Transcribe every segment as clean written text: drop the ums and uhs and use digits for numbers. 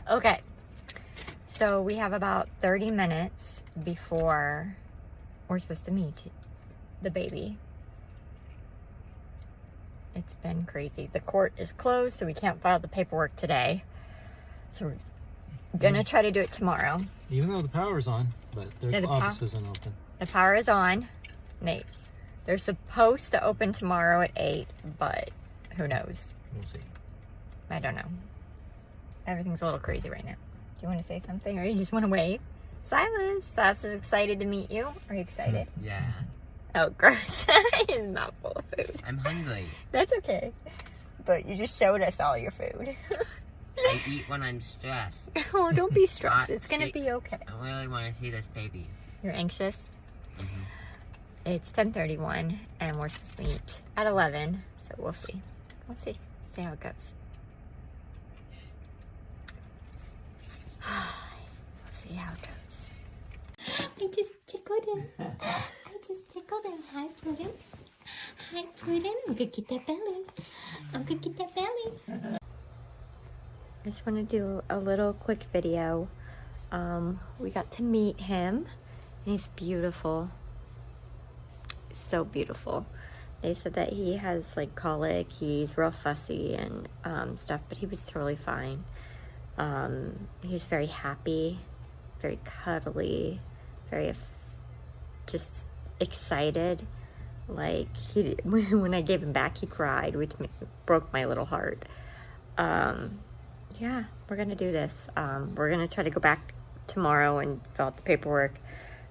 Okay, so we have about 30 minutes before we're supposed to meet the baby. It's been crazy. The court is closed, so we can't file the paperwork today. So we're gonna try to do it tomorrow. Even though the power's on, but their office isn't open. The power is on. Nate, they're supposed to open tomorrow at 8, but who knows? We'll see. I don't know. Everything's a little crazy right now. Do you want to say something, or you just want to wave? Silas is excited to meet you. Are you excited? Yeah. Oh, gross. He's not full of food. I'm hungry. That's okay. But you just showed us all your food. I eat when I'm stressed. Oh, don't be stressed. It's going to be okay. I really want to see this baby. You're anxious? Mm-hmm. It's 10:31, and we're supposed to meet at 11, so we'll see. We'll see. See how it goes. We'll see how it goes. I just tickled him. Hi, Prudence. Hi, Prudence. I'm gonna get that belly. I just want to do a little quick video. We got to meet him, and he's beautiful. So beautiful. They said that he has like colic, he's real fussy and stuff, but he was totally fine. He's very happy, very cuddly, very just excited. Like when I gave him back, he cried, which broke my little heart. Yeah, we're gonna do this. We're gonna try to go back tomorrow and fill out the paperwork.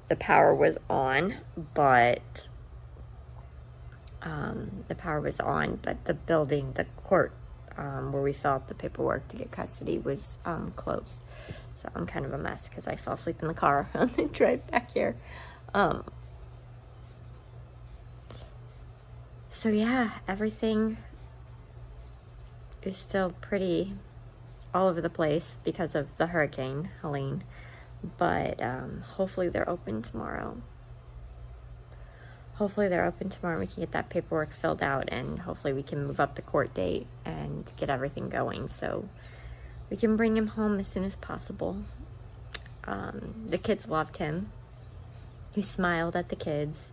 The power was on, but the building, the court, where we filled out the paperwork to get custody was closed. So I'm kind of a mess because I fell asleep in the car on the drive back here. So yeah, everything is still pretty all over the place because of the hurricane, Helene. But hopefully they're open tomorrow. Hopefully they're open tomorrow and we can get that paperwork filled out, and hopefully we can move up the court date and get everything going so we can bring him home as soon as possible. The kids loved him. He smiled at the kids.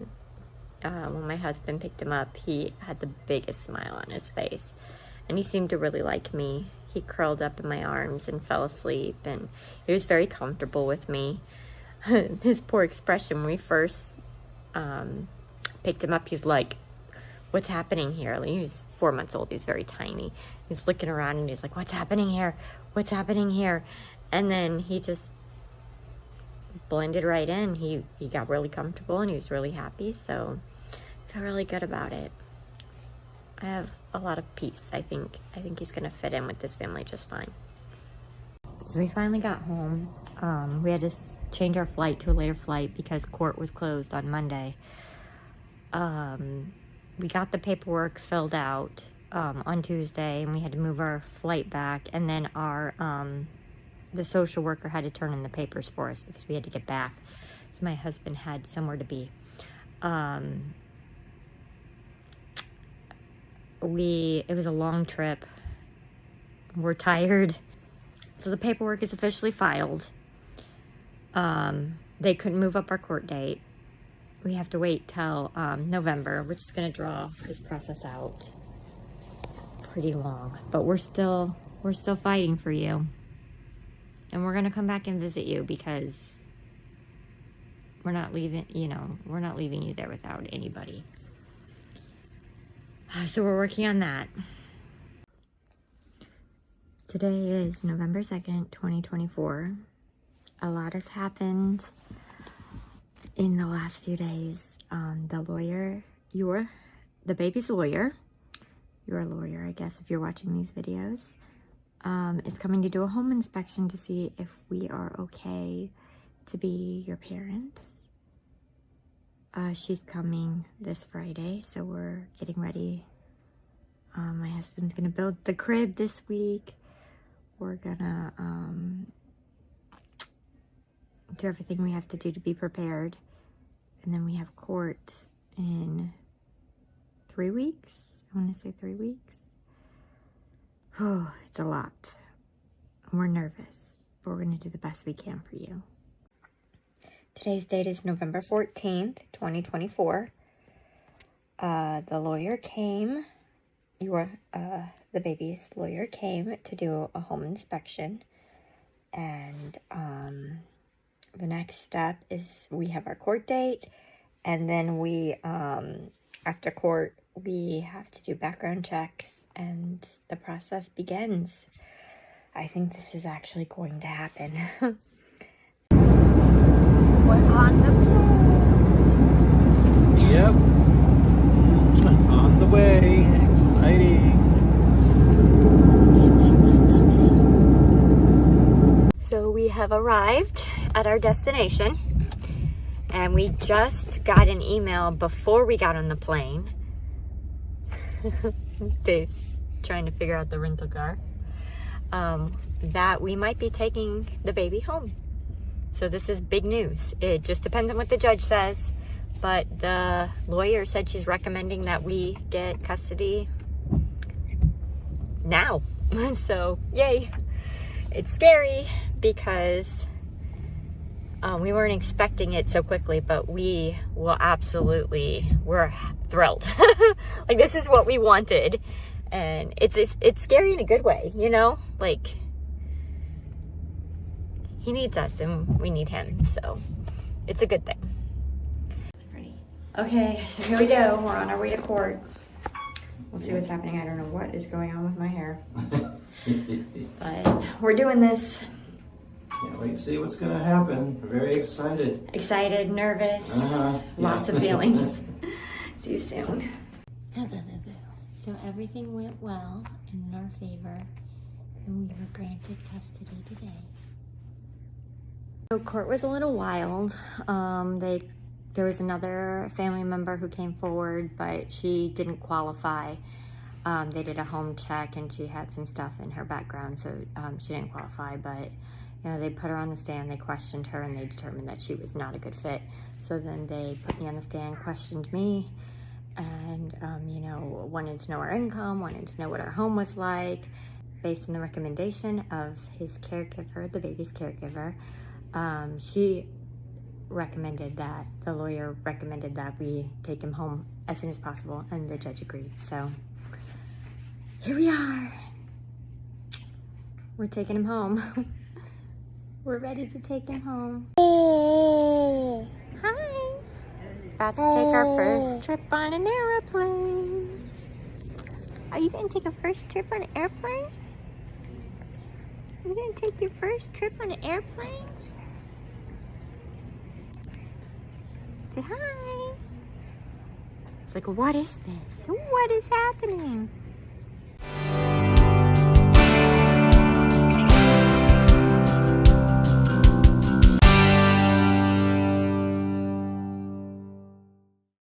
When my husband picked him up, he had the biggest smile on his face, and he seemed to really like me. He curled up in my arms and fell asleep, and he was very comfortable with me. His poor expression when we first picked him up, he's like, what's happening here? Like, he was 4 months old. He's very tiny. He's looking around and he's like, what's happening here? What's happening here? And then he just blended right in. He got really comfortable and he was really happy. So I feel really good about it. I have a lot of peace. I think he's gonna fit in with this family just fine. So we finally got home. We had to change our flight to a later flight because court was closed on Monday. We got the paperwork filled out on Tuesday, and we had to move our flight back, and then the social worker had to turn in the papers for us because we had to get back. So my husband had somewhere to be. It was a long trip. We're tired. So the paperwork is officially filed. They couldn't move up our court date. We have to wait till November, which is going to draw this process out pretty long. But we're still fighting for you. And we're going to come back and visit you because we're not leaving you there without anybody. So we're working on that. Today is November 2nd, 2024. A lot has happened in the last few days. The baby's lawyer, your lawyer, I guess, if you're watching these videos, is coming to do a home inspection to see if we are okay to be your parents. She's coming this Friday, so we're getting ready. My husband's gonna build the crib this week. We're gonna do everything we have to do to be prepared. And then we have court in 3 weeks. I want to say 3 weeks. Oh, it's a lot. We're nervous. but we're going to do the best we can for you. Today's date is November 14th, 2024. The lawyer came, the baby's lawyer came to do a home inspection. And the next step is we have our court date. And then we, after court, we have to do background checks and the process begins. I think this is actually going to happen. We're on the plane. Yep. On the way. Exciting. So we have arrived at our destination. And we just got an email before we got on the plane. Dave's trying to figure out the rental car. That we might be taking the baby home. So this is big news. It just depends on what the judge says. But the lawyer said she's recommending that we get custody now. So, yay. It's scary because we weren't expecting it so quickly, but we're thrilled. Like, this is what we wanted. And it's scary in a good way, you know? Like, he needs us and we need him, so it's a good thing. Okay, so here we go. We're on our way to court. We'll see what's happening. I don't know what is going on with my hair. But we're doing this. Can't wait to see what's going to happen. We're very excited. Excited, nervous, lots of feelings. See you soon. So everything went well in our favor, and we were granted custody today. So court was a little wild. There was another family member who came forward, but she didn't qualify. They did a home check, and she had some stuff in her background, so she didn't qualify. But you know, they put her on the stand, they questioned her, and they determined that she was not a good fit. So then they put me on the stand, questioned me, and you know, wanted to know our income, wanted to know what our home was like. Based on the recommendation of his caregiver, the baby's caregiver, she recommended that, the lawyer recommended that we take him home as soon as possible, and the judge agreed. So here we are. We're taking him home. We're ready to take him home. Hi. About to take our first trip on an airplane. Are you going to take a first trip on an airplane? Are you going to take your first trip on an airplane? Say hi. It's like, what is this? What is happening?